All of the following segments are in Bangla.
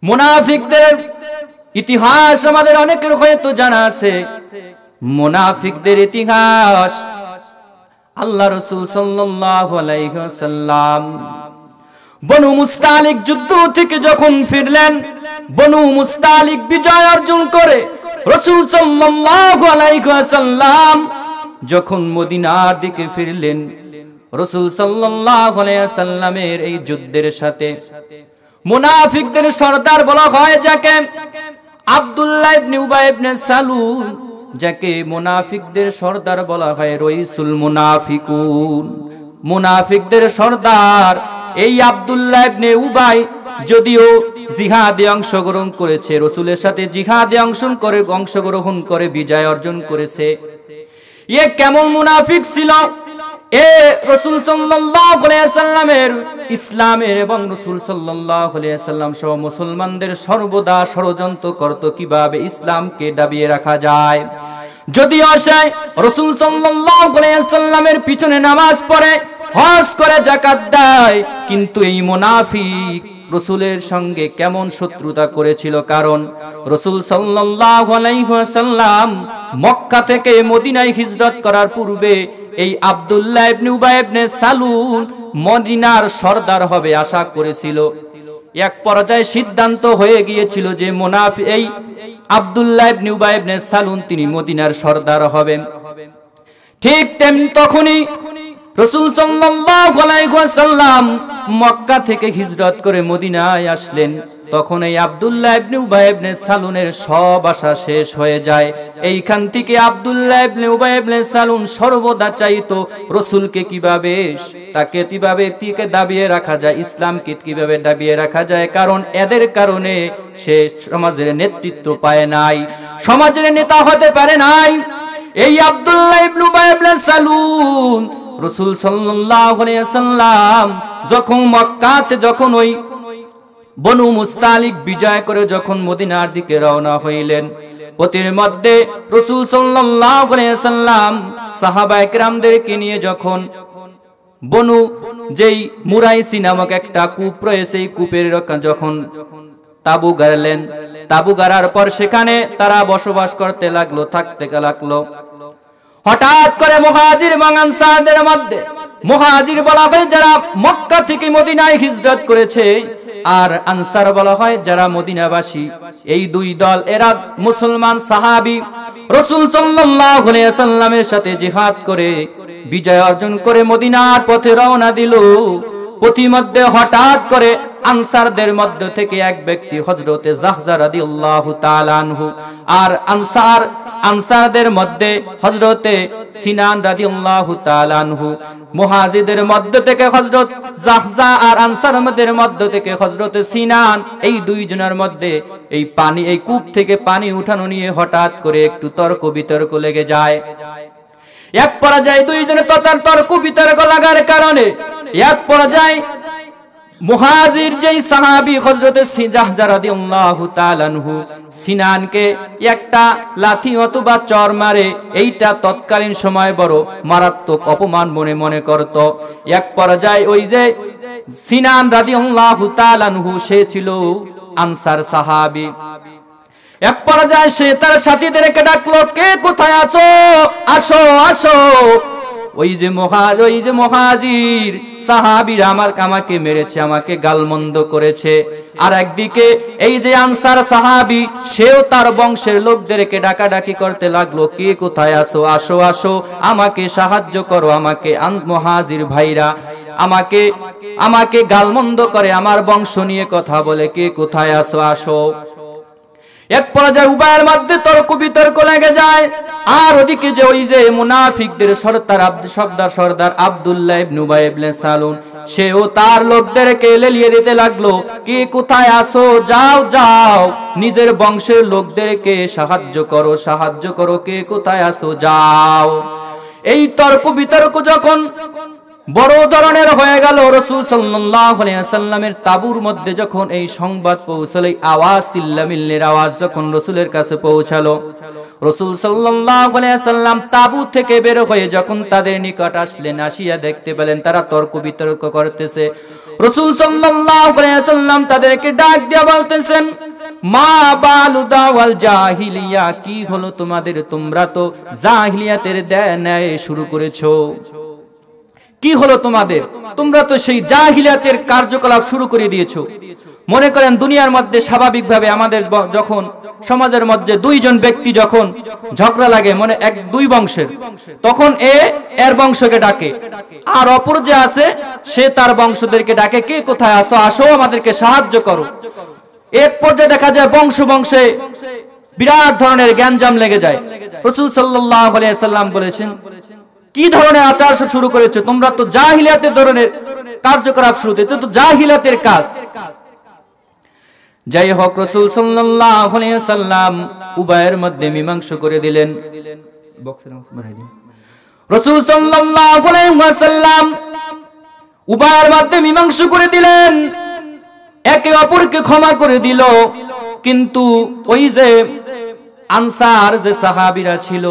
মুনাফিকদের ইতিহাস আমাদের অনেকের হয়তো জানা আছে। মুনাফিকদের ইতিহাস আল্লাহ রাসূল সাল্লাল্লাহু আলাইহি ওয়াসাল্লাম বনু মুস্তালিক যুদ্ধ থেকে যখন ফিরলেন, বনু মুস্তালিক বিজয় অর্জন করে রাসূল সাল্লাল্লাহু আলাইহি ওয়াসাল্লাম যখন মদিনার দিকে ফিরলেন, রাসূল সাল্লাল্লাহু আলাইহি ওয়াসাল্লামের এই যুদ্ধের সাথে মুনাফিকদের সরদার বলা হয় যাকে আব্দুল্লাহ ইবনে উবাই ইবনে সালুল, যাকে মুনাফিকদের সরদার বলা হয় রাইসুল মুনাফিকুন। মুনাফিকদের সরদার এই আব্দুল্লাহ ইবনে উবাই যদিও জিহাদে অংশগ্রহণ করেছে, রাসূলের সাথে জিহাদে অংশগ্রহণ করে বিজয় অর্জন করেছে। এ কেমন মুনাফিক ছিল? এ রাসূল সাল্লাল্লাহু আলাইহি ওয়াসাল্লামের ইসলামের এবং রাসূল সাল্লাল্লাহু আলাইহি ওয়াসাল্লাম সহ মুসলমানদের সর্বদা ষড়যন্ত্র করত কিভাবে ইসলামকে দাবিয়ে রাখা যায়। যদিও সে রাসূল সাল্লাল্লাহু আলাইহি ওয়াসাল্লামের পিছনে নামাজ পড়ে, হজ করে, যাকাত দেয়, কিন্তু এই মুনাফিক রাসূলের সঙ্গে কেমন শত্রুতা করেছিল। কারণ রাসূল সাল্লাল্লাহু আলাইহি ওয়াসাল্লাম মক্কা থেকে মদিনায় হিজরত করার পূর্বে এই আব্দুল্লাহ ইবনে উবাই ইবনে সালুল মদিনার সরদার হবে আশা করেছিল। এক পর্যায়ে সিদ্ধান্ত হয়ে গিয়েছিল যে মুনাফিক এই আব্দুল্লাহ ইবনে উবাই ইবনে সালুল তিনি মদিনার সরদার হবেন। ঠিক তেমনি তখনই রাসূল সাল্লাল্লাহু আলাইহি ওয়াসাল্লাম মক্কা থেকে হিজরত করে মদিনায় আসলেন। তখন এই আব্দুল্লাহ ইবনে উবাই ইবনে সালুনের সব আশা শেষ হয়ে যায়। এইখান থেকে আব্দুল্লাহ ইবনে উবাই ইবনে সালুন সর্বদা চাইতো রাসূলকে কিভাবে দাবিয়ে রাখা যায়, ইসলামকে কিভাবে দাবিয়ে রাখা যায়। কারণ এদের কারণে সে সমাজের নেতৃত্ব পায় নাই, সমাজের নেতা হতে পারে নাই। এই আব্দুল্লাহ ইবনে উবাই ইবনে সালুন রাসূল সাল্লাল্লাহু আলাইহি ওয়াসাল্লাম যখন মক্কাতে যখন ওই বনু মুস্তালিক বিজয় করে যখন মদিনার দিকে রওনা হইলেন, পথের মধ্যে রাসূল সাল্লাল্লাহু আলাইহি ওয়াসাল্লাম সাহাবায়ে কেরামদেরকে নিয়ে যখন বনু যেই মুরাইসি নামক একটা কূপ রয়েছে, এই কূপের যখন তাবু গাড়লেন, তাবু গাড়ার পর সেখানে তারা বসবাস করতে লাগলো, থাকতে লাগলো। হঠাৎ করে মুহাজির এবং আনসারদের মধ্যে, মুহাজির বলা হয় যারা মক্কা থেকে মদিনায় হিজরত করেছে, আর আনসার বলা হয় যারা মদিনাবাসী, এই দুই দল এরা মুসলমান সাহাবী রাসূল সাল্লাল্লাহু আলাইহি ওয়াসাল্লামের সাথে জিহাদ করে বিজয় অর্জন করে মদিনার পথে রওনা দিল। পথিমধ্যে হঠাৎ করে আনসারদের মধ্য থেকে এক ব্যক্তি হযরতে জাহজা রাদিয়াল্লাহু তাআলা আনহু, আর আনসারদের মধ্যে হযরতে সিনান রাদিয়াল্লাহু তাআলা আনহু, মুহাজিরদের মধ্য থেকে হযরত জাহজা আর আনসারদের মধ্য থেকে হযরতে সিনান, এই দুইজনের মধ্যে এই কূপ থেকে পানি উঠানো নিয়ে হঠাৎ করে একটু তর্ক বিতর্ক লেগে যায়। এক পর্যায়ে দুইজনের তর্ক বিতর্ক লাগার কারণে এক পর্যায়ে মুহাজির যেই সাহাবী হযরতে জাহজা রাদিয়াল্লাহু তাআলা আনহু সিনানকে একটা লাঠি অথবা চর মারে, এইটা তৎকালীন সময় বড় মারাত্মক অপমান মনে করত। এক পর্যায়ে ওই যে সিনান রাদিয়াল্লাহু তাআলা আনহু সে ছিল আনসার সাহাবী। এক পর্যায়ে সে তার সাথীদেরকে ডাকলো, কে কোথায় আছো, আসো আসো। ওই যে মুহাজির সাহাবীরা আমাকে মেরেছে, আমাকে গালমন্দ করেছে। আর একদিকে এই যে আনসার সাহাবী সেও তার বংশের লোকদেরকে ডাকাডাকি করতে লাগলো, কে কোথায় আসো, আসো আসো, আমাকে সাহায্য করো, আমাকে মুহাজির ভাইরা আমাকে গালমন্দ করে, আমার বংশ নিয়ে কথা বলে, কে কোথায় আসো আসো। এক পর্যায়ে উভয়ের মধ্যে তর্ক বিতর্ক লেগে যায়। আর ওদিকে যে ওই যে মুনাফিকদের সর্দার আব্দুল্লাহ ইবনে উবাই ইবনে সালুল সেও তার লোকদেরকে লেলিয়ে দিতে লাগলো, কে কোথায় আসো, যাও যাও, নিজের বংশের লোকদেরকে সাহায্য করো, কে কোথায় আসো, যাও। এই তর্ক বিতর্ক যখন বড় ধরনের হয়ে গেল। রাসূল সাল্লাল্লাহু আলাইহি ওয়াসাল্লামের তাবুর মধ্যে যখন এই সংবাদ পৌঁছালো, আওয়াজ চিল্লামিল্লির আওয়াজ যখন রাসূলের কাছে পৌঁছালো, রাসূল সাল্লাল্লাহু আলাইহি ওয়াসাল্লাম তাবু থেকে বের হয়ে যখন তাদের নিকট আসলেন, আসিয়া দেখতে পেলেন তারা তর্ক বিতর্ক করতেছে। রাসূল সাল্লাল্লাহু আলাইহি ওয়াসাল্লাম তাদেরকে ডাক দিয়ে বলতেছেন, মা বালু দাওয়াল জাহিলিয়া, কি হলো তোমাদের? তোমরা তো জাহিলিয়াতের ন্যায় শুরু করেছো। কি হলো তোমাদের? তোমরা তো সেই জাহিলিয়াতের কার্যকলাপ শুরু করে দিয়েছো। মনে করেন দুনিয়ার মধ্যে স্বাভাবিকভাবে আমাদের যখন সমাজের মধ্যে দুইজন ব্যক্তি যখন ঝগড়া লাগে, মনে এক দুই বংশের, তখন এর বংশকে ডাকে, আর অপর যে আছে সে তার বংশদেরকে ডাকে, কে কোথায় আসো, আসো আমাদেরকে সাহায্য করো। এক পর্যায়ে দেখা যায় বংশে বিরাট ধরনের গ্যাঞ্জাম লেগে যায়। রাসূল সাল্লাল্লাহু আলাইহি ওয়াসাল্লাম বলেছেন, কি ধরনের আচার শুরু করেছো তোমরা? তো জাহিলিয়াতের ধরনের কার্যকলাপ শুরু করেছো, তো জাহিলিয়াতের কাজ। যাই হোক, রাসূল সাল্লাল্লাহু আলাইহি ওয়াসাল্লাম উভয়ের মধ্যে মীমাংসা করে দিলেন। রাসূল সাল্লাল্লাহু আলাইহি ওয়াসাল্লাম উভয়ের মধ্যে মীমাংসা করে দিলেন, একে অপরকে ক্ষমা করে দিল। কিন্তু ওই যে আনসার যে সাহাবীরা ছিল,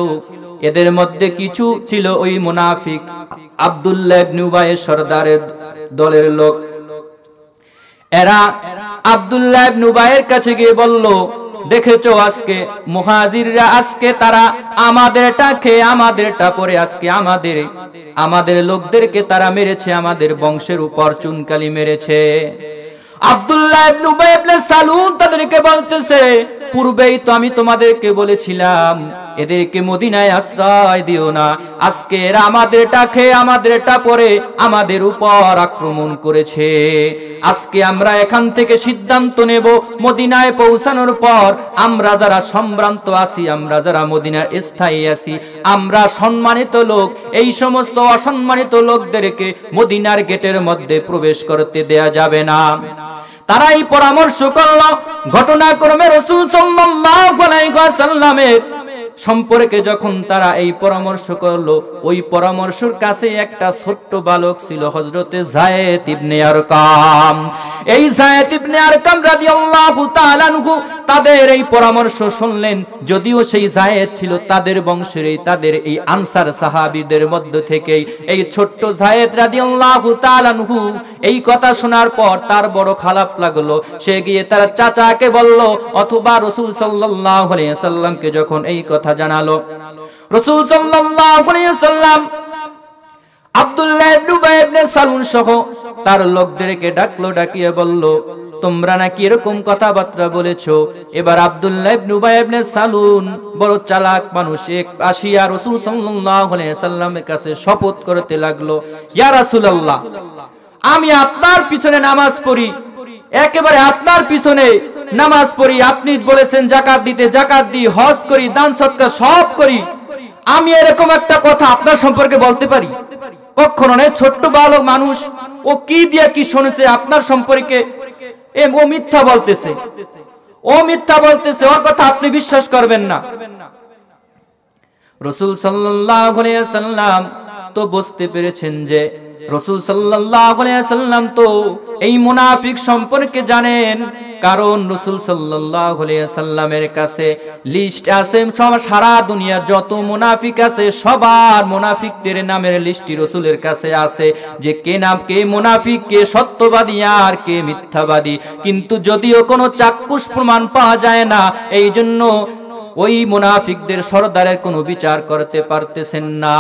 এদের মধ্যে কিছু ছিল ওই মুনাফিক আব্দুল্লাহ ইবনে উবাইয়ের সরদারের দলের লোক। এরা আব্দুল্লাহ ইবনে উবাইয়ের কাছে গিয়ে বলল, দেখেছো আজকে মুহাজিররা, আজকে তারা আমাদেরটা খেয়ে আমাদেরটা পরে আজকে আমাদের লোকদেরকে তারা মেরেছে, আমাদের বংশের উপর চুনকালি মেরেছে। আব্দুল্লাহ ইবনে উবাই ইবনে সালুল তাদেরকে বলতেছে, পূর্বেই তো আমি তোমাদেরকে বলেছিলাম এদেরকে মদিনায় আশ্রয় দিও না। আজকে এরা আমাদেরটা খেয়ে আমাদেরটা পরে আমাদের উপর আক্রমণ করেছে। আজকে আমরা এখান থেকে সিদ্ধান্ত নেব, মদিনায় পৌঁছানোর পর আমরা যারা সম্ভ্রান্ত আছি, আমরা যারা মদিনার স্থায়ী আছি, আমরা সম্মানিত লোক, এই সমস্ত অসম্মানিত লোকদেরকে মদিনার গেটের মধ্যে প্রবেশ করতে দেয়া যাবে না। তারাই পরামর্শ করল। ঘটনাক্রমে রাসূল সাল্লাল্লাহু আলাইহি ওয়াসাল্লামের সম্পর্কে যখন তারা এই পরামর্শ করলো, ওই পরামর্শের কাছে একটা ছোট্ট বালক ছিল, হযরতে যায়েদ ইবনে আরকাম। এই যায়েদ ইবনে আরকাম রাদিয়াল্লাহু তাআলা আনহু তাদের এই পরামর্শ শুনলেন। যদিও সেই যায়েদ ছিল তাদের বংশের, তাদের এই আনসার সাহাবীদের মধ্য থেকে এই ছোট্ট যায়েদ রাদিয়াল্লাহু তাআলা আনহু এই কথা শোনার পর তার বড় খারাপ লাগলো। সে গিয়ে তার চাচাকে বলল, অথবা রাসূল সাল্লাল্লাহু আলাইহি ওয়াসাল্লামকে যখন এই কথা জানালো, রাসূল সাল্লাল্লাহু আলাইহি ওয়াসাল্লাম আব্দুল্লাহ ইবনে উবাই ইবনে সালুল সহ তার লোকদেরকে ডাকলো, ডাকিয়ে বলল, তোমরা নাকি এরকম কথাবার্তা বলেছো। এবার আব্দুল্লাহ ইবনে উবাই ইবনে সালুল বড় চালাক মানুষ, এক আসিয়া রাসূল সাল্লাল্লাহু আলাইহি ওয়াসাল্লামের কাছে শপথ করতে লাগলো, ইয়া রাসূলুল্লাহ, আমি আপনার পিছনে নামাজ পড়ি, একেবারে আপনার পিছনে নামাজ পড়ি, আপনি বলেছেন জাকাত দিতে, জাকাত দিই, হজ করি, দান সদকা সব করি, আমি এরকম একটা কথা আপনার সম্পর্কে বলতে পারি? কখনো নয়। ছোট্ট বালক মানুষ, ও কি দিয়া কি শুনেছে আপনার সম্পর্কে? ও মিথ্যা বলতেছে, ওর কথা আপনি বিশ্বাস করবেন না। রাসূল সাল্লাল্লাহু আলাইহি ওয়াসাল্লাম তো বুঝতে পেরেছেন যে রাসূল সাল্লাল্লাহু আলাইহি ওয়াসাল্লাম তো এই মুনাফিক সম্পর্কে জানেন, কারণ রাসূল সাল্লাল্লাহু আলাইহি ওয়াসাল্লামের কাছে লিস্ট আছে, সারা দুনিয়ার যত মুনাফিক আছে সবার মুনাফিকদের নামের লিস্টই রাসূলের কাছে আছে, যে কে মুনাফিক, কে সত্যবাদী আর কে মিথ্যাবাদী। কিন্তু যদিও কোনো চাক্ষুষ প্রমাণ পাওয়া যায় না, এই জন্য ওই মুনাফিকদের সরদারের কোনো বিচার করতে পারতেছেন না।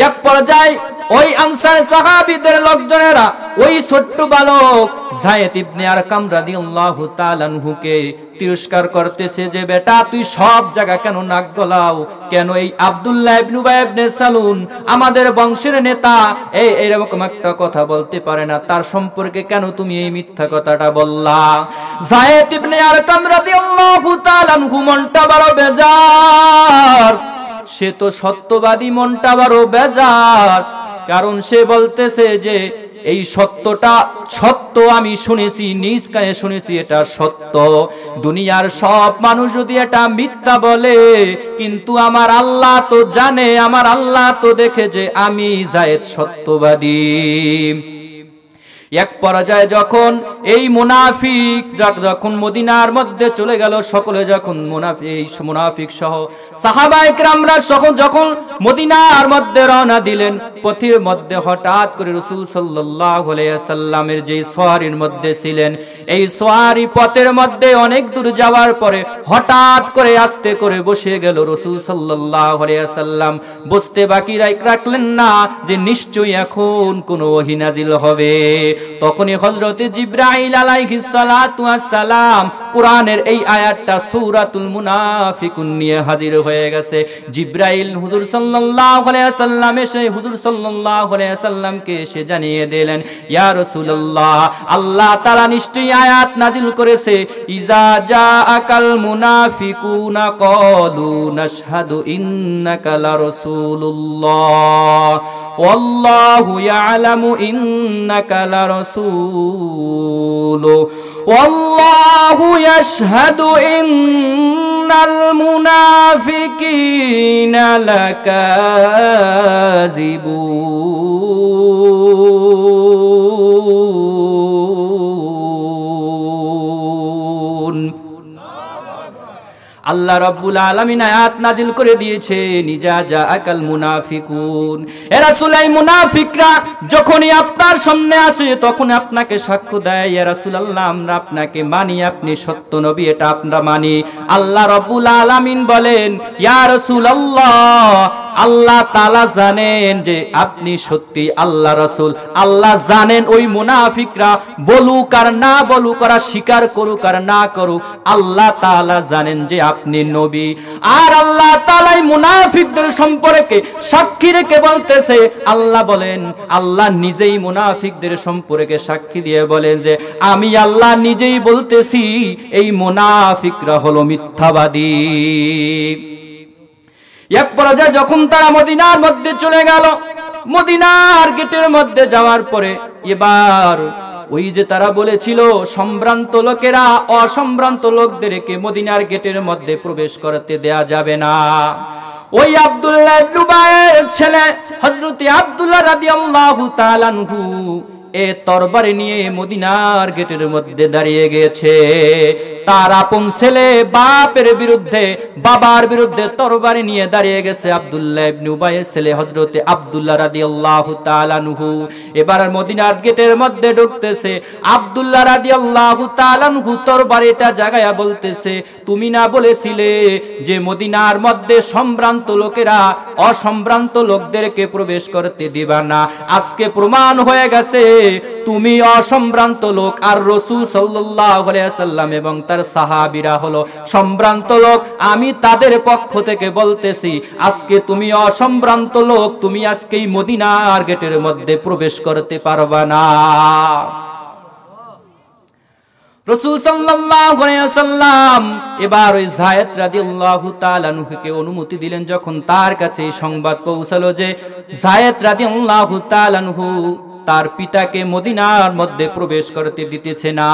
এক পর্যায়ে ওই আনসার সাহাবীদের লোকজনেরা ওই ছোট্ট বালক যায়েদ ইবনে আরকাম রাদিয়াল্লাহু তাআলা আনহুকে তিরস্কার করতেছে, যে বেটা তুই সব জায়গা কেন নাক গলাও, কেন এই আব্দুল্লাহ ইবনে উবাই ইবনে সালুল আমাদের বংশের নেতা, এরকম একটা কথা বলতে পারে না, তার সম্পর্কে কেন তুমি এই মিথ্যা কথাটা বললা? যায়েদ ইবনে আরকাম রাদিয়াল্লাহু তাআলা আনহু মনটা বড় বেজার, সে তো সত্যবাদী, মনটা বড় বেজার, কারণ সে বলতেছে যে এই সত্যটা সত্য, আমি শুনেছি, নিজ কানে শুনেছি, এটা সত্য। দুনিয়ার সব মানুষ যদি এটা মিথ্যা বলে, কিন্তু আমার আল্লাহ তো জানে, আমার আল্লাহ তো দেখে যে আমি যায়েদ সত্যবাদী। এক পর্যায়ে যখন এই মুনাফিক যখন মদিনার মধ্যে চলে গেল, সকলে যখন মুনাফিক সহ সাহাবায়ে কেরামরা যখন মদিনার মধ্যে রওনা দিলেন, পথের মধ্যে হঠাৎ করে রাসূল সাল্লাল্লাহু আলাইহি ওয়াসাল্লামের যে সওয়ারির মধ্যে ছিলেন, এই সওয়ারি পথের মধ্যে অনেক দূর যাওয়ার পরে হঠাৎ করে আস্তে করে বসে গেল রাসূল সাল্লাল্লাহু আলাইহি ওয়াসাল্লাম। বসতে বাকি রাখলেন না যে নিশ্চয়ই এখন কোনো ওহী নাজিল হবে। তখনই হযরতে জিবরাইল আলাইহিস সালাতু ওয়াস সালাম কোরআনের এই আয়াতটা সূরাতুল মুনাফিকুন নিয়ে হাজির হয়ে গেছে। জিবরাইল হুজুর সাল্লাল্লাহু আলাইহি ওয়াসাল্লাম এসে হুজুর সাল্লাল্লাহু আলাইহি ওয়াসাল্লামকে এসে জানিয়ে দিলেন, ইয়া রাসূলুল্লাহ, আল্লাহ তাআলা নিশ্চয়ই আয়াত নাজিল করেছে, ইজা জাআকাল মুনাফিকুনা ক্বালু নাশহাদু ইন্নাকা লা রাসূলুল্লাহ ওয়াল্লাহু ইয়ালামু ইন্নাকা লা রাসূলু ওয়াল্লাহু ইয়াশহাদু ইন্নাল মুনাফিকিনা লাকাযিবুন। আল্লাহ রাব্বুল আলামিন আয়াত নাজিল করে দিয়েছে, নিজা জাআকাল মুনাফিকুন, এ রাসূল, এই মুনাফিকরা যখনই আপনার সামনে আসে তখন আপনাকে সাক্ষ্য দেয়, ইয়া রাসূলুল্লাহ, আমরা আপনাকে মানি, আপনি সত্য নবী, এটা আমরা মানি। আল্লাহ রাব্বুল আলামিন বলেন, ইয়া রাসূলুল্লাহ, আল্লাহ তাআলা জানেন যে আপনি সত্যি আল্লাহ রাসূল। আল্লাহ জানেন ওই মুনাফিকরা বলুক আর না বলুক, আর স্বীকার করুক আর না করুক, আল্লাহ তাআলা জানেন যে আপনি নবী। আর আল্লাহ তাআলা এই মুনাফিকদের সম্পর্কে সাক্ষী রেখে বলতেছে, আল্লাহ বলেন, আল্লাহ নিজেই মুনাফিকদের সম্পর্কে সাক্ষী দিয়ে বলেন যে আমি আল্লাহ নিজেই বলতেছি এই মুনাফিকরা হলো মিথ্যাবাদী। এক পর্যায়ে যখন তারা মদিনার মধ্যে চলে গেল, মদিনার গেটের মধ্যে যাওয়ার পরে এবার ওই যে তারা বলেছিল সম্ভ্রান্ত লোকেরা অসম্ভ্রান্ত লোকদেরকে মদিনার গেটের মধ্যে প্রবেশ করতে দেয়া যাবে না, ওই আব্দুল্লাহ ইবনে উবাইয়ের ছেলে হযরতে আব্দুল্লাহ রাদিয়াল্লাহু তাআলা আনহু এ তরবারি নিয়ে মদিনার গেটের মধ্যে দাঁড়িয়ে গেছে। তার আপন ছেলে বাপের বিরুদ্ধে, বাবার বিরুদ্ধে তরবারি নিয়ে দাঁড়িয়ে গেছে আব্দুল্লাহ ইবনে উবাইয়ের ছেলে হযরতে আব্দুল্লাহ রাদিয়াল্লাহু তাআলা আনহু। এবার মদিনার গেটের মধ্যে ঢুকতেছে আব্দুল্লাহ রাদিয়াল্লাহু তাআলা আনহু, তরবারিটা জাগায়া বলতেছে, তুমি না বলেছিলে যে মদিনার মধ্যে সম্ভ্রান্ত লোকেরা অসম্ভ্রান্ত লোকদেরকে প্রবেশ করতে দিবা না? আজকে প্রমাণ হয়ে গেছে তুমি অসম্ভ্রান্ত লোক, আর রাসূল সাল্লাল্লাহু আলাইহি ওয়াসাল্লাম এবং তার সাহাবীরা হলো সম্ভ্রান্ত লোক। আমি তাদের পক্ষ থেকে বলতেছি, আজকে তুমি অসম্ভ্রান্ত লোক, তুমি আজকে এই মদিনার গেটের মধ্যে প্রবেশ করতে পারবা না। রাসূল সাল্লাল্লাহু আলাইহি ওয়াসাল্লাম এবার ওই যায়েদ রাদিয়াল্লাহু তাআলা আনহুকে অনুমতি দিলেন। যখন তার কাছে এই সংবাদ পৌঁছালো যে যায়েদ রাদিয়াল্লাহু তাআলা আনহু তার পিতাকে মদিনার মধ্যে প্রবেশ করতে দিতেছে না,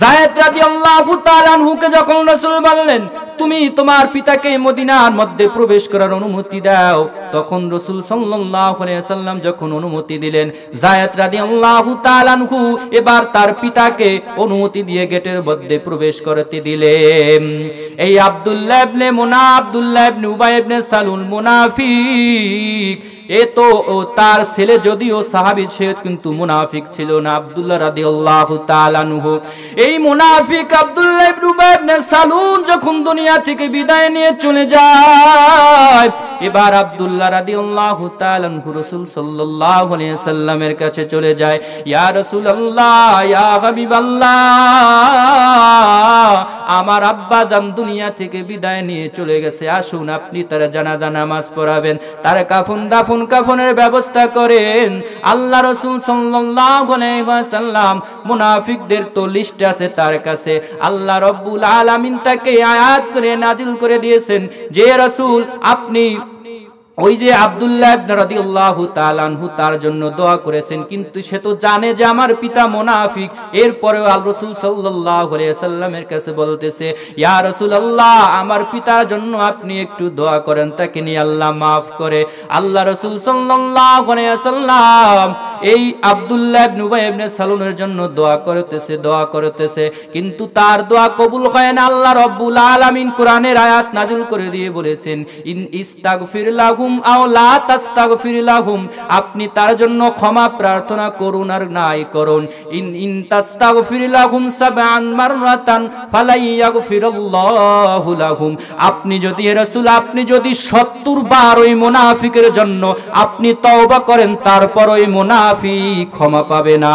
যায়েদ রাদিয়াল্লাহু তাআলা আনহুকে যখন রাসূল বললেন তুমি তোমার পিতাকে মদিনার মধ্যে প্রবেশ করার অনুমতি দাও, তখন রাসূল সাল্লাল্লাহু আলাইহি ওয়াসাল্লাম যখন অনুমতি দিলেন, যায়েদ রাদিয়াল্লাহু তাআলা আনহু এবার তার পিতাকে অনুমতি দিয়ে গেটের মধ্যে প্রবেশ করতে দিলেন। এই আব্দুল্লাহ ইবনে আব্দুল্লাহ ইবনে উবাই ইবনে সালুল মুনাফিক, এ তো তার ছেলে যদিও সাহাবী, সে কিন্তু মুনাফিক ছিল না। আব্দুল্লাহ রাদিয়াল্লাহু তাআলা আনহু, এই মুনাফিক আব্দুল্লাহ ইবনে উবাই ইবনে সালুল যখন দুনিয়া থেকে বিদায় নিয়ে চলে যায়, এবার আব্দুল্লাহ রাদিয়াল্লাহু তাআলা আনহু রাসূল সাল্লাল্লাহু আলাইহি ওয়াসাল্লামের কাছে চলে যায়, ইয়া রাসূলুল্লাহ, ইয়া হাবিবাল্লাহ, আমার আব্বা জান দুনিয়া থেকে বিদায় নিয়ে চলে গেছে, আসুন আপনি তার জানাজা নামাজ পড়াবেন, তার কাফনের ব্যবস্থা করেন। আল্লাহ রাসূল সাল্লাল্লাহু আলাইহি ওয়াসাল্লাম, মুনাফিকদের তো লিস্ট আছে তার কাছে, আল্লাহ রাব্বুল আলামিন তাকে আয়াত করে নাজিল করে দিয়েছেন যে রাসূল আপনি ওই যে আব্দুল্লাহ ইবনে রাদিয়াল্লাহু তাআলা আনহু তার জন্য দোয়া করেছেন, কিন্তু সে তো জানে যে আমার পিতা মুনাফিক। এরপরেও আল্লাহ রাসূল সাল্লাল্লাহু আলাইহি ওয়াসাল্লামের কাছে বলতেছে, ইয়া রাসূলুল্লাহ, আমার পিতার জন্য আপনি একটু দোয়া করেন, তাকে নিয়ে আল্লাহ মাফ করে। আল্লাহ রাসূল সাল্লাল্লাহু আলাইহি ওয়াসাল্লাম এই আব্দুল্লাহ ইবনে উবাই ইবনে সালুলের জন্য দোয়া করতেছে, কিন্তু তার দোয়া কবুল হয় না। আল্লাহ রাব্বুল আলামিন কোরআনের আয়াত নাযিল করে দিয়ে বলেছেন, ইন ইস্তাগফির লাহুম আও লা তাস্তাগফির লাহুম, আপনি তার জন্য ক্ষমা প্রার্থনা করুন আর নাই করুন, ইন তাস্তাগফির লাহুম সাবআন মাররাতান ফালাইয়াগফিরুল্লাহু লাহুম, আপনি যদি রাসূল আপনি যদি 70 বার ওই মুনাফিকের জন্য আপনি তওবা করেন, তারপর ওই মুনাফিক ক্ষমা পাবে না।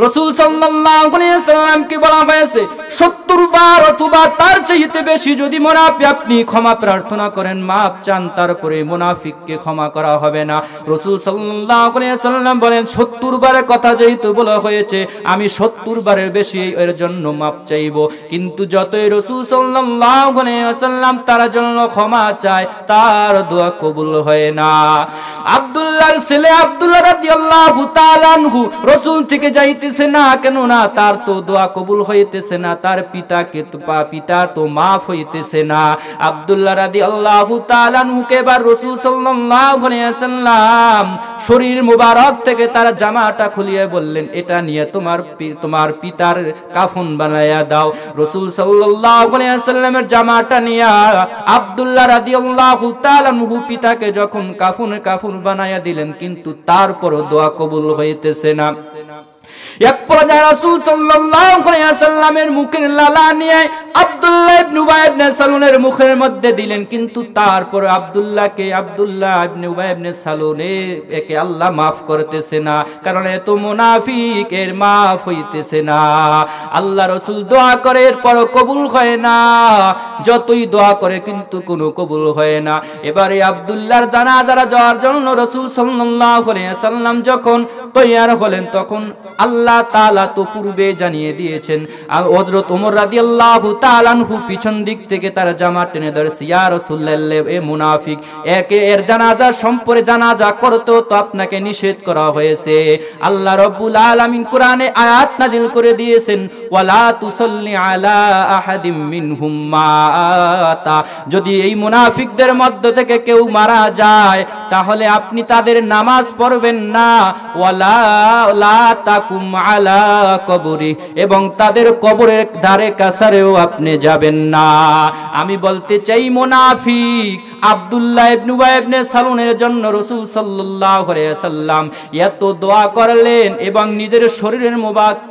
রাসূল সাল্লাল্লাহু আলাইহি ওয়াসাল্লামকে বলা হয়েছে 70 বার অথবা তার চাইতে বেশি যদি মুনাফিক আপনি ক্ষমা প্রার্থনা করেন, মাপ চান, তারপরে মুনাফিককে ক্ষমা করা হবে না। রাসূল সাল্লাল্লাহু আলাইহি ওয়াসাল্লাম বলেন 70 বারের কথা যেহেতু বলা হয়েছে, আমি 70 বারের বেশি এর জন্য মাপ চাইবো। কিন্তু যতই রাসূল সাল্লাল্লাহু আলাইহি ওয়াসাল্লাম তার জন্য ক্ষমা চায়, তার দোয়া কবুল হয় না। আব্দুল্লাহর ছেলে আব্দুল্লাহ রাদিয়াল্লাহু তাআলা আনহু রাসূল থেকে যাইতেছে না, কেন না তার তো দোয়া কবুল হইতেছে না, তার পিতা তো মাফ হইতেছে না। আব্দুল্লাহ রাদিয়াল্লাহু তাআলা আনহুকে এবার রাসূল সাল্লাল্লাহু আলাইহি ওয়াসাল্লাম শরীর মুবারক থেকে তার জামাটা খুলিয়ে বললেন, এটা নিয়ে তোমার পিতার কাফন বানায়া দাও। রাসূল সাল্লাল্লাহু আলাইহি ওয়াসাল্লামের জামাটা নিয়ে আব্দুল্লাহ রাদিয়াল্লাহু তাআলা আনহু পিতাকে যখন কাফন বানায়া দিলেন, কিন্তু তারপরও দোয়া কবুল হইতেছে না। এক পর্যায়ে রাসূল সাল্লাল্লাহু আলাইহি ওয়াসাল্লামের মুখের লালা নিয়ে আব্দুল্লাহ ইবনে উবাই ইবনে সালুনের মুখের মধ্যে দিলেন, কিন্তু তারপর আব্দুল্লাহ ইবনে উবাই ইবনে সালুনে একে আল্লাহ maaf করতেছে না, কারণ এত মুনাফিক, এর maaf হইতেছে না। আল্লাহ রাসূল দোয়া করে, এরপরও কবুল হয় না, যতই দোয়া করে কিন্তু কোনো কবুল হয় না। এবারে আব্দুল্লাহর জানাজা যাওয়ার জন্য রাসূল সাল্লাল্লাহু আলাইহি ওয়াসাল্লাম যখন তৈয়ার হলেন, তখন আল্লাহ তাআলা তো পূর্বে জানিয়ে দিয়েছেন। আর হযরত ওমর রাদিয়াল্লাহু তাআলা আনহু পিছন দিক থেকে তার জামা টেনে ধরেছে, ইয়া রাসূলুল্লাহ, এ মুনাফিক, এর জানাজা সম্পর্কে জানাজা করতে তো আপনাকে নিষেধ করা হয়েছে। আল্লাহ রাব্বুল আলামিন কোরআনে আয়াত নাযিল করে দিয়েছেন, ওয়ালা তুসাল্লি আলা আহাদিম মিনহুম মাতা, যদি এই মুনাফিকদের মধ্য থেকে কেউ মারা যায় তাহলে আপনি তাদের নামাজ পড়বেন না, ওয়ালা লা তাকুম আলা কবরি, এবং তাদের কবরের ধারে কাছারেও আপনি যাবেন না। আমি বলতে চাই, মুনাফিক আব্দুল্লাহ ইবনে উবাই ইবনে সালুনের জন্য রাসূল সাল্লাল্লাহু আলাইহি ওয়াসাল্লাম এত দোয়া করলেন এবং নিজের শরীরের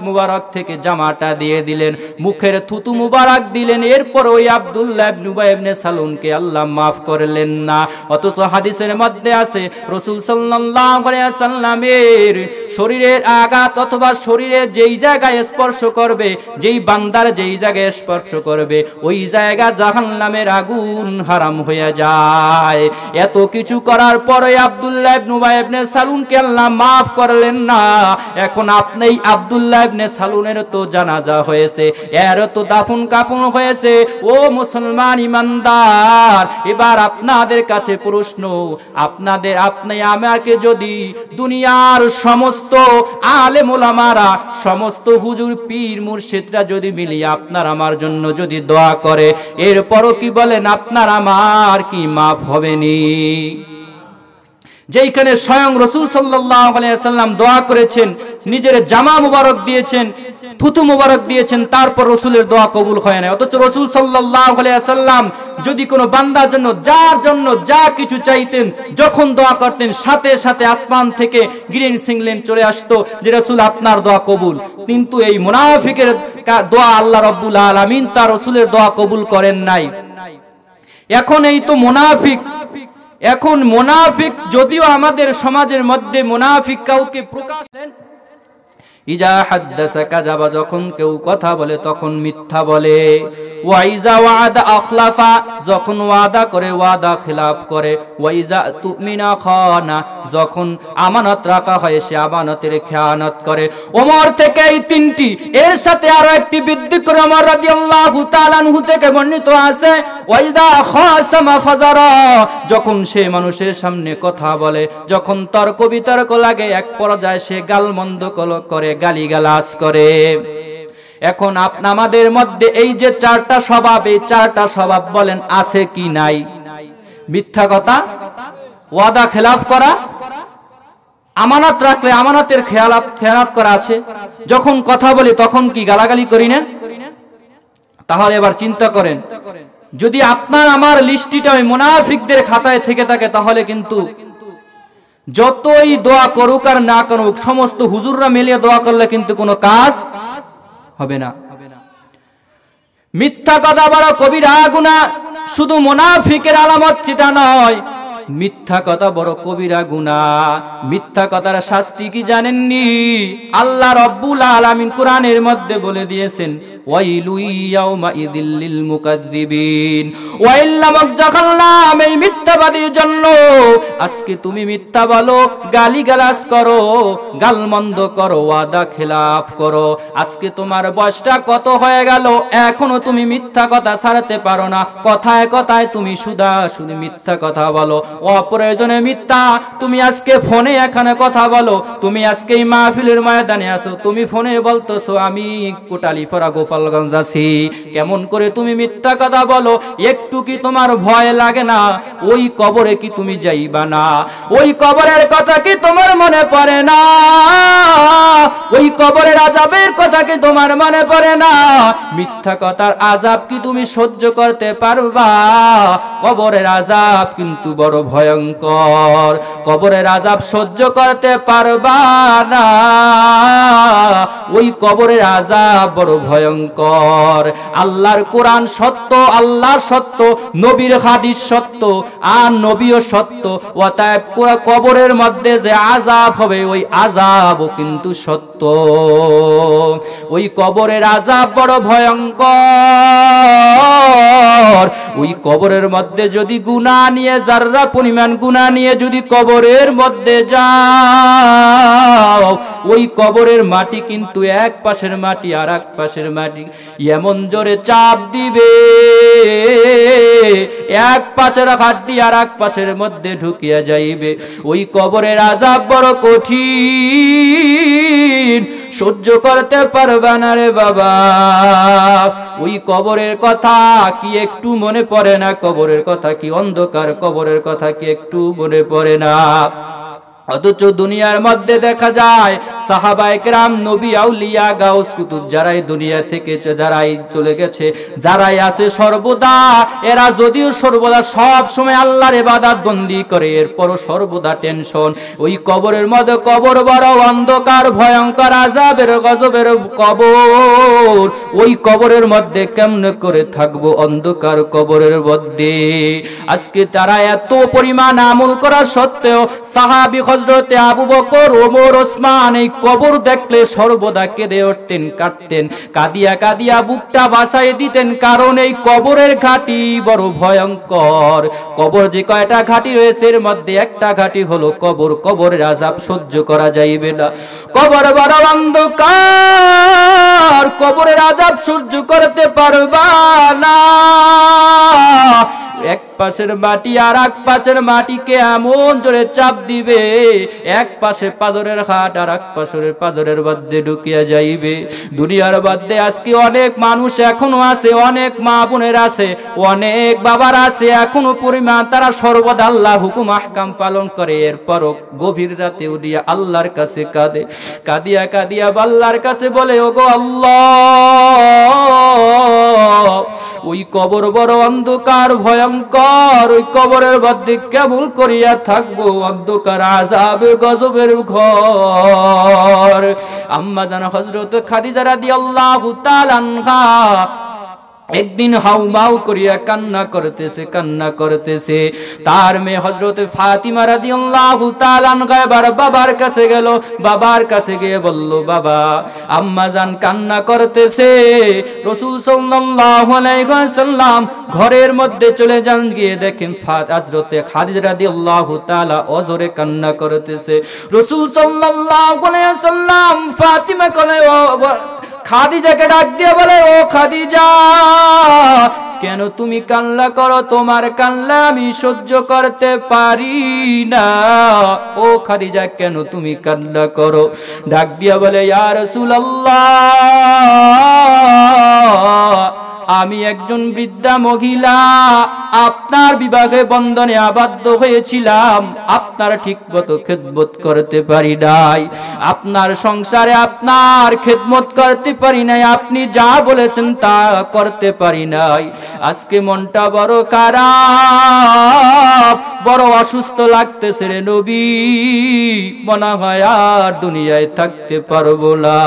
মুবারক থেকে জামাটা দিয়ে দিলেন, মুখের থুতু মুবারক দিলেন, এরপর ওই আব্দুল্লাহ ইবনে উবাই ইবনে সালুনকে আল্লাহ maaf করলেন না। অথচ হাদিসের মধ্যে আছে রাসূল সাল্লাল্লাহু আলাইহি ওয়াসাল্লামের শরীরের আঘাত অথবা শরীরে যেই জায়গায় স্পর্শ করবে, যেই বান্দার যেই জায়গায় স্পর্শ করবে, ওই জায়গা জাহান্নামের আগুন হারাম হয়ে যায়। এত কিছু করার পরে আব্দুল্লাহ ইবনে উবাই ইবনে সালুনকে আল্লাহ maaf করলেন না। এখন আপনি আব্দুল্লাহ ইবনে সালুনের তো জানাজা হয়েছে, এর তো দাফন কাফন হয়েছে। ও মুসলমান ইমানদার, এবার আপনাদের কাছে প্রশ্ন, আপনি আমাকে যদি দুনিয়ার সমস্ত আলেম ওলামারা, সমস্ত হুজুর পীর মুর্শিদরা যদি মিলিয়ে আপনার আমার জন্য যদি দোয়া করে, এরপরও কি বলেন আপনার আমার কি maaf হবেনি? যেখানে স্বয়ং রাসূল সাল্লাল্লাহু আলাইহি ওয়াসাল্লাম দোয়া করেছেন, নিজের জামা মুবারক দিয়েছেন, থুতু মুবারক দিয়েছেন, তারপর রাসূলের দোয়া কবুল হয় না। অথচ রাসূল সাল্লাল্লাহু আলাইহি ওয়াসাল্লাম যদি কোনো বান্দার জন্য যার জন্য যা কিছু চাইতেন, যখন দোয়া করতেন, সাথে সাথে আসমান থেকে গ্রিন সিগন্যাল চলে আসতো যে রাসূল আপনার দোয়া কবুল। কিন্তু এই মুনাফিকের দোয়া আল্লাহ রাব্বুল আলামিন তার রাসূলের দোয়া কবুল করেন নাই। এখন এই তো মুনাফিক, এখন মুনাফিক যদিও আমাদের সমাজের মধ্যে মুনাফিক কাউকে প্রকাশ দেন, ইজা হাদ্দাসা কাযাবা, যখন কেউ কথা বলে তখন মিথ্যা বলে। ওয়াইজা ওয়াদা আখলাফা, যখন ওয়াদা করে ওয়াদা খিলাফ করে, ওয়াইজা তুমিনা খানা, যখন আমানত রাখা হয় সে আমানতের খেয়ানত করে। ওমর থেকে এই তিনটি, এর সাথে আরো একটি বৃদ্ধি করে ওমর রাদিয়াল্লাহু তাআলা আনহু থেকে বর্ণিত আছে, ওয়াইদা খাসামা ফাজারা, যখন সে মানুষের সামনে কথা বলে, যখন তর্ক বিতর্ক লাগে, এক পর্যায়ে সে গালমন্দ করে, গালিগালাজ করে। এখন আমাদের মধ্যে এই যে চারটা স্বভাব, এই চারটা স্বভাব বলেন আছে কি নাই? মিথ্যা কথা, ওয়াদা খেলাফ করা, আমানত রাখলে আমানতের খেয়ানত করা আছে। যখন কথা বলি তখন কি গালাগালি করি না? তাহলে এবার চিন্তা করেন, যদি আপনার আমার লিস্টিটা ওই মুনাফিকদের খাতায় থেকে থাকে, তাহলে কিন্তু যতই দোয়া করুক আর না করুক, সমস্ত হুজুররা মিলিয়ে দোয়া করলে কিন্তু কোনো কাজ হবে না। মিথ্যা কথা বড় কবিরা গুনাহ, শুধু মুনাফিকের আলামত সেটা নয়, মিথ্যা কথা বড় কবিরা গুনাহ। মিথ্যা কথার শাস্তি কি জানেননি? আল্লাহ রাব্বুল আলামিন কোরআনের মধ্যে বলে দিয়েছেন, ওয়াইলু ইয়াউমা ইযিল লিল মুকাদ্দিবিন, ওয়াইল নামক জাহান্নাম এই মিথ্যাবাদীর জন্য। আজকে তুমি মিথ্যা বলো, গালিগালাজ করো, গালমন্দ করো, ওয়াদা খেলাফ করো, আজকে তোমার বয়সটা কত হয়ে গেল, এখনো তুমি মিথ্যা কথা ছাড়তে পারো না। কথায় কথায় তুমি শুধু মিথ্যা কথা বলো, অপ্রয়োজনে মিথ্যা। তুমি আজকে ফোনে এখানে কথা বলো, তুমি আজকে এই মাহফিলের ময়দানে আছো, তুমি ফোনে বলতেছো আমি কোটালীপাড়া গোপালগঞ্জ আছি। কেমন করে তুমি মিথ্যা কথা বলো? একটু কি তোমার ভয় লাগে না? ওই কবরে কি তুমি যাইবা না? ওই কবরের কথা কি তোমার মনে পড়ে না? ওই কবরের আযাবের কথা কি তোমার মনে পড়ে না? মিথ্যা কথার আযাব কি তুমি সহ্য করতে পারবা? কবরের আযাব কিন্তু বড় ভয়ঙ্কর, কবরের আযাব সহ্য করতে পারবা না। ওই কবরের আযাব বড় ভয়ঙ্কর। আল্লাহর কোরআন সত্য, আল্লাহর সত্য, নবীর হাদিস সত্য, আর নবীও সত্য। অতএব কবরের মধ্যে যে আযাব হবে, ওই আযাবও কিন্তু সত্য। ওই কবরের আযাব বড় ভয়ঙ্কর। ওই কবরের মধ্যে যদি গুনাহ নিয়ে, যাররা পরিমাণ গুনাহ নিয়ে যদি কবরের মধ্যে যাও, ওই কবরের মাটি কিন্তু এক পাশের মাটি আর এক পাশের মাটি এমন জোরে চাপ দিবে, এক পাশের হাড্ডি আর এক পাশের মধ্যে ঢুকিয়া যাইবে। ওই কবরের আযাব বড় কঠিন, সহ্য করতে পারবে না রে বাবা। ওই কবরের কথা কি একটু মনে পড়ে না? কবরের কথা কি অন্ধকার? কবরের কথা কি একটু মনে পড়ে না? অথচ দুনিয়ার মধ্যে দেখা যায় সাহাবায়ে কেরাম, নবী, আউলিয়া, গাউস, কুতুব, যারাই দুনিয়া থেকে যারাই চলে গেছে, যারাই আছে সর্বদা, এরা যদিও সর্বদা সব সময় আল্লাহর ইবাদত বন্দি করে, এরপরও সর্বদা টেনশন। ওই কবরের মধ্যে, কবর বড় অন্ধকার, ভয়ঙ্কর আযাবের গজবের কবর। ওই কবরের মধ্যে কেমনে করে থাকবো? অন্ধকার কবরের মধ্যে। আজকে তারা এত পরিমাণ আমল করা সত্ত্বেও সাহাবী হযরতে আবু বকর, ওমর, ওসমান এই কবর দেখলে সর্বদা কেঁদে উঠতেন, কাঁদতেন, কাঁদিয়া কাঁদিয়া বুকটা ভাসায় দিতেন। কারণ এই কবরের ঘাটি বড় ভয়ঙ্কর। কবর যে কয়টা ঘাটি রয়েছে, এর মধ্যে একটা ঘাটি হলো কবর। কবরের আযাব সহ্য করা যাইবে না। কবর বড় অন্ধকার, কবরের আযাব সহ্য করতে পারবা না। এক পাশের মাটি আর এক পাশের মাটিকে এমন জোরে চাপ দিবে, এক পাশে পাথরের হাট আর এক পাশের পাথরের মধ্যে ঢুকিয়া যাইবে। দুনিয়ার মধ্যে আজকে অনেক মানুষ এখনো আছে, অনেক মা বোনের আছে, অনেক বাবার আছে, এখনো পরিমাণ তারা সর্বদা আল্লাহ হুকুম আহকাম পালন করে। এরপরও গভীর রাতে উঠিয়া আল্লাহর কাছে কাঁদে, কাঁদিয়া কাঁদিয়া আল্লাহর কাছে বলে, ওগো আল্লাহ, ওই কবর বড় অন্ধকার, ভয়ঙ্কর। ওই কবরের মধ্যে কেমন করিয়া থাকবো? অন্ধকার, আযাবের গজবের ঘর। আম্মা জান হযরত খাদিজা রাদিয়াল্লাহু তাআলা আনহা একদিন হাউমাউ করিয়া কান্না করতেছে তার মেয়ে হযরত ফাতিমা রাদিয়াল্লাহু তাআলা আনহা বাবার কাছে গেল, বাবার কাছে গিয়ে বলল, বাবা আম্মা জান কান্না করতেছে। রাসূল সাল্লাল্লাহু আলাইহি ওয়াসাল্লাম ঘরের মধ্যে চলে যান, গিয়ে দেখেন হযরত খাদিজা রাদিয়াল্লাহু তাআলা অজরে কান্না করতেছে। রাসূল সাল্লাল্লাহু আলাইহি ওয়াসাল্লাম ফাতিমা কোলে খাদিজাকে ডাক দিয়ে বলে, ও খাদিজা কেন তুমি কান্না করো? তোমার কান্না আমি সহ্য করতে পারি না। ও খাদিজা কেন তুমি কান্না করো? ডাক দিয়া বলে, ইয়া রাসূলুল্লাহ আমি একজন বৃদ্ধা মহিলা, আপনার বিবাহে বন্ধনে আবদ্ধ হয়েছিলাম, আপনার ঠিকমতো খেদমত করতে পারি নাই, আপনার সংসারে আপনার খেদমত করতে পারি নাই, আপনি যা বলেছেন তা করতে পারি নাই। আজকে মনটা বড় খারাপ, বড় অসুস্থ লাগতেছে রে নবী, মনে হয় আর দুনিয়ায় থাকতে পারবো না।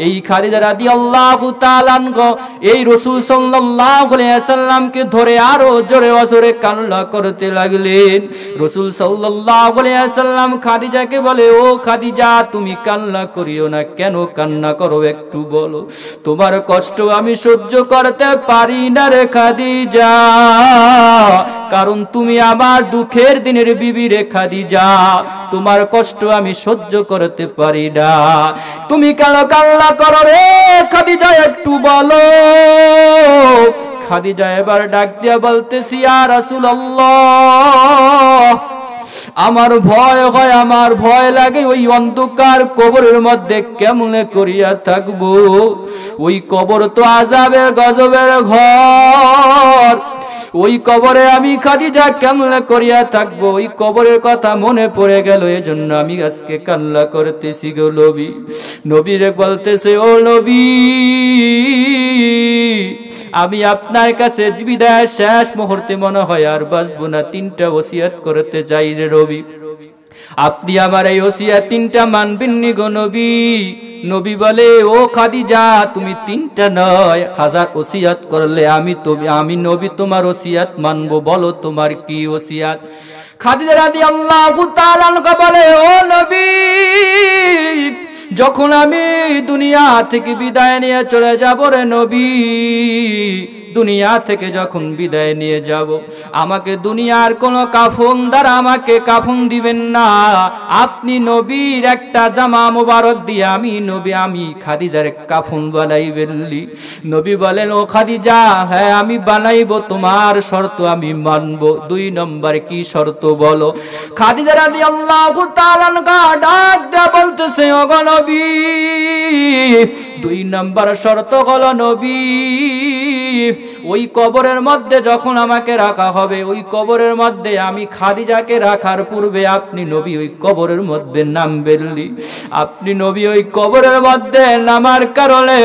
এই খাদিজা রাদিয়াল্লাহু তাআলা আনহা এই রাসূল সাল্লাল্লাহু আলাইহি ওয়াসাল্লামকে ধরে আরো জোরে অজরে কান্না করতে লাগলেন। রাসূল সাল্লাল্লাহু আলাইহি ওয়াসাল্লাম খাদিজাকে বলে, ও খাদিজা তুমি কান্না করিও না, কেন কান্না করো একটু বলো? তোমার কষ্ট আমি সহ্য করতে পারি না রে খাদিজা, কারণ তুমি আমার দুঃখের দিনের বিবি রে খাদিজা, তোমার কষ্ট আমি সহ্য করতে পারি না। তুমি কেন কান্না করো রে খাদিজা একটু বলো? খাদিজা এবার ডাক দিয়া বলতেছি, ইয়া রাসূলুল্লাহ আমার ভয় হয়, আমার ভয় লাগে ওই অন্ধকার কবরের মধ্যে কেমনে করিয়া থাকবো। ওই কবর তো আযাবের গজবের ঘর, ওই কবরে আমি খাদিজা কেমনে করিয়া থাকবো। ওই কবরের কথা মনে পড়ে গেল, এজন্য আমি আজকে কান্না করতেছি গো নবী। নবীরে বলতেছে, ও নবী আমি আপনার কাছে বিদায়ের শেষ মুহূর্তে মনে হয় আর বাঁচবো না, তিনটা ওসিয়ত করতে চাই রে নবী। আপনি আমার এই ওসিয়ত তিনটা মানবেন নি গো নবী? নবী বলে, ও খাদিজা তুমি তিনটা নয় 1000 ওসিয়ত করলে আমি নবী তোমার ওসিয়ত মানবো, বলো তোমার কি ওসিয়ত? খাদিজা রাদিয়াল্লাহু তাআলা আনহা বলে, ও নবী যখন আমি দুনিয়া থেকে বিদায় নিয়ে চলে যাব রে নবী, দুনিয়া থেকে যখন বিদায় নিয়ে যাব আমাকে দুনিয়ার কোন কাফন দ্বারা আমাকে কাফন দিবেন না, আপনি নবীর একটা জামা মোবারক দিয়ে আমি খাদিজার কাফন বানাইবেনলি। নবী বলেন, ও খাদিজা হ্যাঁ আমি বানাইবো, তোমার শর্ত আমি মানবো। 2 নম্বর কি শর্ত বলো? খাদিজা রাদিয়াল্লাহু তাআলা ডাক দেয়া বলতেছে, ও গো নবী 2 নম্বর শর্ত হলো নবী ওই কবরের মধ্যে যখন আমাকে রাখা হবে, ওই কবরের মধ্যে আমি খাদিজাকে রাখার পূর্বে আপনি নবী ওই কবরের মধ্যে নামবেননি। আপনি নবী ওই কবরের মধ্যে নামার কারণে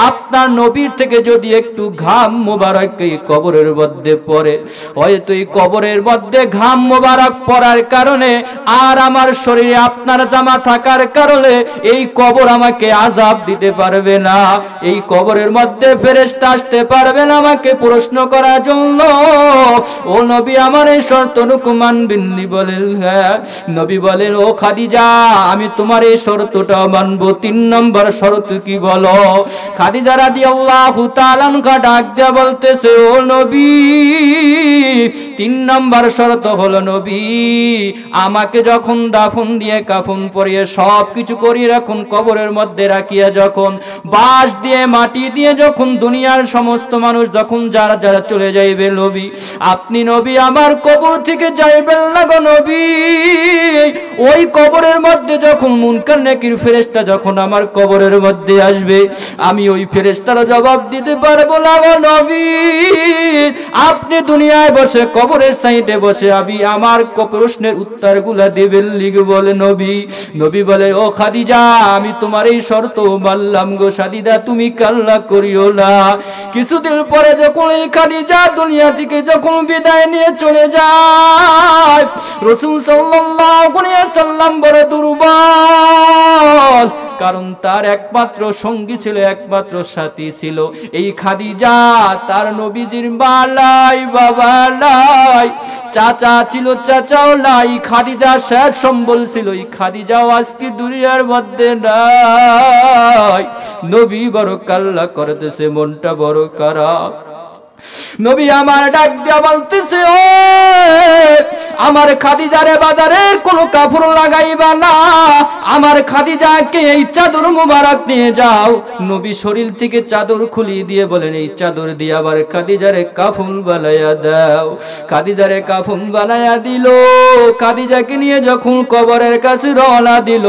আপনার নবীর থেকে যদি একটু ঘাম মোবারক এই কবরের মধ্যে পড়ে, হয়তো এই কবরের মধ্যে ঘাম মোবারক পড়ার কারণে আর আমার শরীরে আপনার জামা থাকার কারণে এই কবর আমাকে আযাব দিতে পারবে না, এই কবরের মধ্যে ফেরেশতা আসতে পারবে না আমাকে প্রশ্ন করার জন্য। ও নবী আমার এই শর্তটুকু মানবেননি? বলেন হ্যাঁ। নবী বলেন, ও খাদিজা আমি তোমার এই শর্তটা মানবো। 3 নম্বর শর্ত কি বলো? খাদিজা রাদিয়াল্লাহু তাআলা আনহা ডাক দিয়া বলতেছে, ও নবী 3 নম্বর শর্ত হলো নবী আমাকে যখন দাফন দিয়ে কাফন পরিয়ে সব কিছু করিয়ে রাখুন, কবরের মধ্যে রাখিয়া যখন বাঁশ দিয়ে মাটি দিয়ে যখন দুনিয়ার সমস্ত মানুষ যখন যারা যারা চলে যাইবে নবী, আপনি নবী আমার কবর থেকে যাইবেন না গো নবী। ওই কবরের মধ্যে যখন মুনকার নাকির ফেরেশতা যখন আমার কবরের মধ্যে আসবে, আমি ওই ফেরেশতার জবাব দিতে পারবো না গো নবী। আপনি দুনিয়ায় বসে কবরের সাইডে বসে আমি আমার প্রশ্নের উত্তরগুলা দিবেন লিখে বলে নবী। নবী বলে, ও খাদিজা আমি তোমার এই শর্ত মানলাম গো খাদিজা, তুমি কান্না করিও না। কিছুদিন পরে যখন এই খাদিজা দুনিয়া থেকে যখন বিদায় নিয়ে চলে যায়, রাসূল সাল্লাল্লাহু আলাইহি ওয়াসাল্লাম বড় দুর্বল, কারণ তার একমাত্র সঙ্গী ছিল, একমাত্র সাথী ছিল এই খাদিজা। তার নবীজির মা নাই, বাবা নাই, চাচা ছিল, চাচাও নাই, খাদিজা শেষ সম্বল ছিল। এই খাদিজাও আজকে দুনিয়ার মধ্যে নাই। নবী বড় কাল্লা করতেছে, মনটা বড় খারাপ। নবী আমার ডাক দিয়া বলতেছে, ও আমার খাদিজারে বাজারের কোনো কাপড় লাগাইবা না, আমার খাদিজাকে এই চাদর মুবারক নিয়ে যাও। নবী শরীর থেকে চাদর খুলিয়ে দিয়ে বলেন, এই চাদর দিয়ে আবার খাদিজারে কাফন বানায়া দাও। খাদিজারে কাফন বানায়া দিল। খাদিজাকে নিয়ে যখন কবরের কাছে রওনা দিল,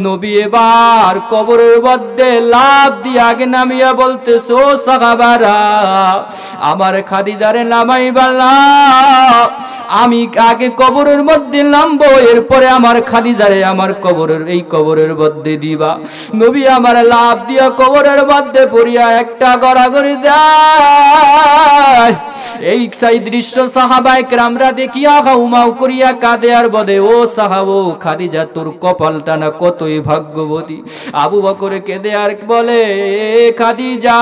নবী এবার কবরের মধ্যে লাফ দিয়ে আগে নামিয়া বলতেছে, ও সাহাবারা, আমার খাদিজারে নামাইবা না, আমি আগে কবরের মধ্যে নামবো, এরপরে আমার খাদিজারে আমার কবরের এই কবরের মধ্যে দিবা। নবী আমার লাভ দিয়া কবরের মধ্যে পড়িয়া একটা গড়াগড়ি দেয়। এই সেই দৃশ্য সাহাবায়ে কেরামরা দেখিয়া হাউমাউ করিয়া কাঁদে আর বলে, ও সাহাবো, খাদিজা তোর কপালটা না কতই ভাগ্যবতী। আবু বকর কেঁদে আর বলে, খাদিজা,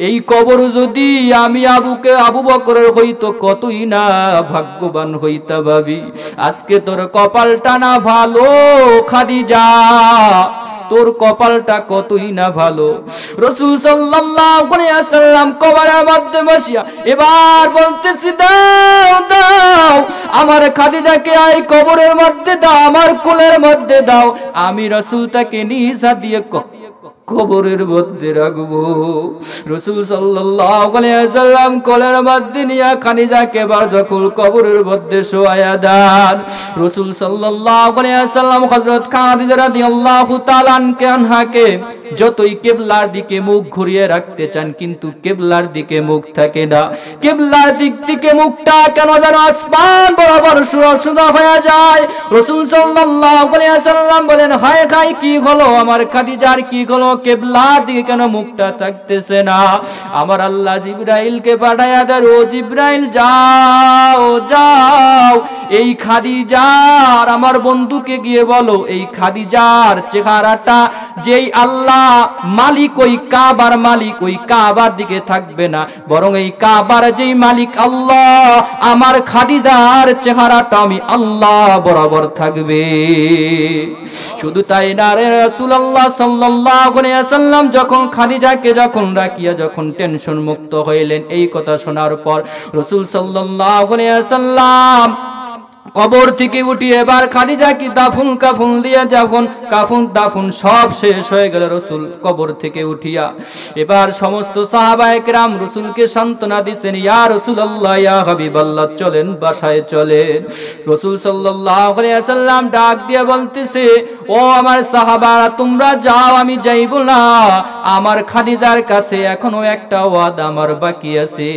এই কবর যদি আমি আবু বকরের হইতো কতই না ভাগ্যবান হইতা ভাবি। আজকে তোর কপালটা না ভালো খাদিজা, তোর কপালটা কতই না ভালো। রাসূল সাল্লাল্লাহু আলাইহি ওয়াসাল্লাম কবরের মধ্যে বসিয়া এবার বলতেছি, দাও দাও আমার খাদিজাকে এই কবরের মধ্যে দাও, আমার কোলের মধ্যে দাও, আমি রাসূল তাকে নিজ হাত দিয়ে কবরের মধ্যে রাখবো। রাসূল সাল্লাল্লাহু আলাইহি ওয়াসাল্লাম কোলের মধ্যে নিয়ে খাদিজাকে এবার যখন কবরের মধ্যে শোয়ায়া দেন, রাসূল সাল্লাল্লাহু আলাইহি ওয়াসাল্লাম হযরত খাদিজা রাদিয়াল্লাহু তাআলা আনহাকে যতই কিবলার দিকে মুখ ঘুরিয়ে রাখতে চান, কিন্তু কিবলার দিকে মুখ থাকে না। কিবলার দিক থেকে মুখটা কেন যেন আসমান বরাবর সোজা হয়ে যায়। রাসূল সাল্লাল্লাহু আলাইহি ওয়াসাল্লাম বলেন, হায় হায়, কি হলো আমার খাদিজার, কি হলো, কিবলার দিকে কেন মুখটা থাকতেছে না? আমার আল্লাহ জিবরাইলকে পাঠায়া দেন, ও জিবরাইল যাও যাও এই খাদিজার আমার বন্ধুকে গিয়ে বলো, এই খাদিজার চেহারাটা যেই আল্লাহ মালিক, ওই কাবার মালিক, ওই কাবার দিকে থাকবে না, বরং এই কাবার যেই মালিক আল্লাহ, আমার খাদিজার চেহারাটা আমি আল্লাহ বরাবর থাকবে। শুধু তাই না রে, রাসূলুল্লাহ সাল্লাল্লাহু আলাইহি ওয়াসাল্লাম যখন খাদিজাকে যখন রাখিয়া যখন টেনশন মুক্ত হইলেন, এই কথা শোনার পর রাসূল সাল্লাল্লাহু আলাইহি ওয়াসাল্লাম কবর থেকে উঠিয়ে এবার খাদিজাকে কাফন দিয়ে যখন দাফন সব শেষ হয়ে গেল, রাসূল কবর থেকে উঠিয়া এবার সমস্ত সাহাবায়ে কেরাম রাসূলকে সান্ত্বনা দিতেন, ইয়া রাসূলুল্লাহ, ইয়া হাবিবাল্লাহ, চলেন বাসায় চলেন। রাসূল সাল্লাল্লাহু আলাইহি ওয়াসাল্লাম ডাক দিয়ে বলতেছে, ও আমার সাহাবারা, তোমরা যাও, আমি যাইব না, আমার খাদিজার কাছে এখনো একটা ওয়াদা আমার বাকি আছে,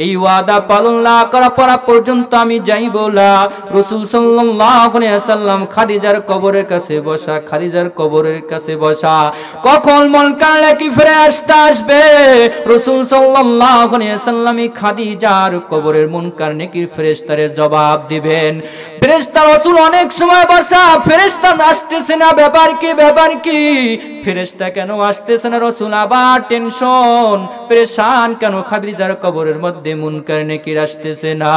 এই ওয়াদা পালন না করা পর্যন্ত আমি যাইব না। রাসূল সাল্লাল্লাহু আলাইহি ওয়াসাল্লাম খাদিজার কবরের কাছে বসা, খাদিজার কবরের কাছে বসা, কখন মুনকার নাকির ফেরেশতা আসবে, রাসূল সাল্লাল্লাহু আলাইহি ওয়াসাল্লাম খাদিজার কবরের মুনকার নাকির ফেরেশতারে জবাব দিবেন। ফেরেশতা রাসূল অনেক সময় বসা, ফেরেশতা আসতেছে না, ব্যাপার কি ফেরেশতা কেন আসতেছে না? রাসূল আবার টেনশন পরেশান, কেন খাদিজার কবরের মধ্যে মুনকার নাকির আসতেছে না?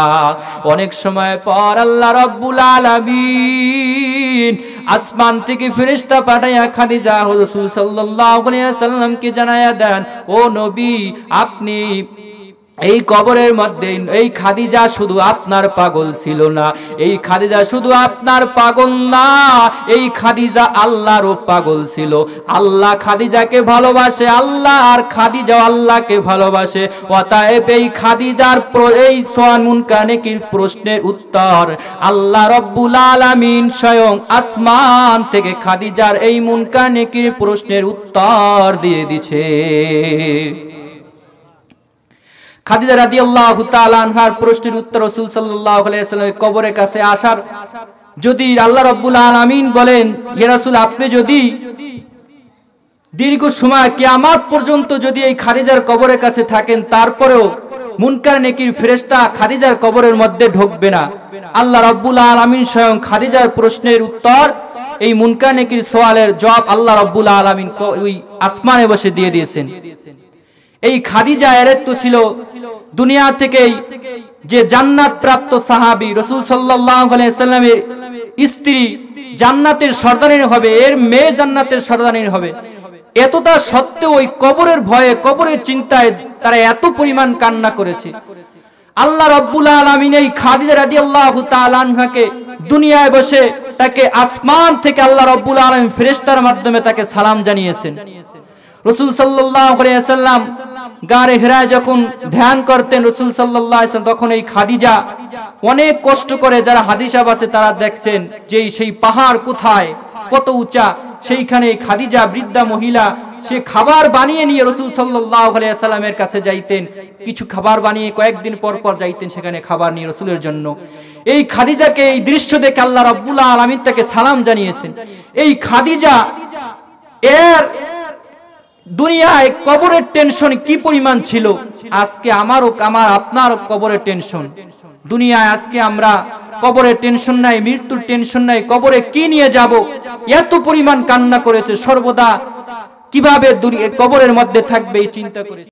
অনেক সময় পর আল্লাহ রাব্বুল আলামিন আসমান থেকে ফেরেশতা পাঠাইয়া খাদিজা রাসূল সাল্লাল্লাহু আলাইহি ওয়াসাল্লামকে জানায়া দেন, ও নবী, আপনি এই কবরের মধ্যে এই খাদিজা শুধু আপনার পাগল ছিল না, এই খাদিজা শুধু আপনার পাগল না, এই খাদিজা আল্লাহরও পাগল ছিল। আল্লাহ খাদিজাকে ভালোবাসে, আল্লাহ আর খাদিজা আল্লাহকে ভালোবাসে। অতএব এই খাদিজার এই মুনকার নাকির প্রশ্নের উত্তর আল্লাহ রাব্বুল আলামিন স্বয়ং আসমান থেকে খাদিজার এই মুনকার নাকির প্রশ্নের উত্তর দিয়ে দিয়েছে। খাদিজা রাদিয়াল্লাহু তাআলা আনহার প্রশ্নের উত্তর রাসূল সাল্লাল্লাহু আলাইহি ওয়াসাল্লামের কবরের কাছে আসার, যদি আল্লাহ রাব্বুল আলামিন বলেন, ইয়া রাসূল, আপনি যদি দীর্ঘ সময় কিয়ামত পর্যন্ত যদি এই খাদিজার কবরের কাছে থাকেন, তারপরেও মুনকার নাকির ফেরেশতা খাদিজার কবরের মধ্যে ঢুকবে না। আল্লাহ রাব্বুল আলামিন স্বয়ং খাদিজার প্রশ্নের উত্তর এই মুনকার নেকির সওয়ালের জবাব আল্লাহ রাব্বুল আলামিন ওই আসমানে বসে দিয়ে দিয়েছেন। এই খাদিজা এর তো ছিল দুনিয়া থেকেই যে জান্নাত প্রাপ্ত সাহাবী, রাসূল সাল্লাল্লাহু আলাইহি সাল্লামের স্ত্রী জান্নাতের সর্দারিনী হবে, এর মেয়ে জান্নাতের সর্দারিনী হবে। এতটা সত্ত্বেও ওই কবরের ভয়ে, কবরের চিন্তায় তারা এত পরিমাণ কান্না করেছে। আল্লাহ রাব্বুল আলামিন এই খাদিজা রাদিয়াল্লাহু তাআলা আনহাকে দুনিয়ায় বসে তাকে আসমান থেকে আল্লাহ রাব্বুল আলামিন ফেরেশতার মাধ্যমে তাকে সালাম জানিয়েছেন। রাসূল সাল্লাল্লাহু আলাইহি ওয়াসাল্লাম গারে হিরায় যখন ধ্যান করতেন রাসূল সাল্লাল্লাহু আলাইহি ওয়াসাল্লাম, তখন এই খাদিজা অনেক কষ্ট করে, যারা হাদিসা আছে তারা দেখছেন যে সেই পাহাড় কোথায়, কত উঁচা, সেইখানে খাদিজা বৃদ্ধা মহিলা সে খাবার বানিয়ে নিয়ে রাসূল সাল্লাল্লাহু আলাইহি ওয়াসাল্লামের কাছে যাইতেন, কিছু খাবার বানিয়ে কয়েকদিন পর পর যাইতেন সেখানে খাবার নিয়ে রাসূলের জন্য। এই খাদিজাকে এই দৃশ্য দেখে আল্লাহ রাব্বুল আলামিন তাকে সালাম জানিয়েছেন। এই খাদিজা এর দুনিয়ায় কবরের টেনশন কি পরিমাণ ছিল, আজকে আমার আপনার কবরের টেনশন। দুনিয়ায় আজকে আমরা কবরের টেনশন নাই, মৃত্যুর টেনশন নাই, কবরে কি নিয়ে যাব, এত পরিমাণ কান্না করেছে, সর্বদা কিভাবে কবরের মধ্যে থাকবে এই চিন্তা করেছে।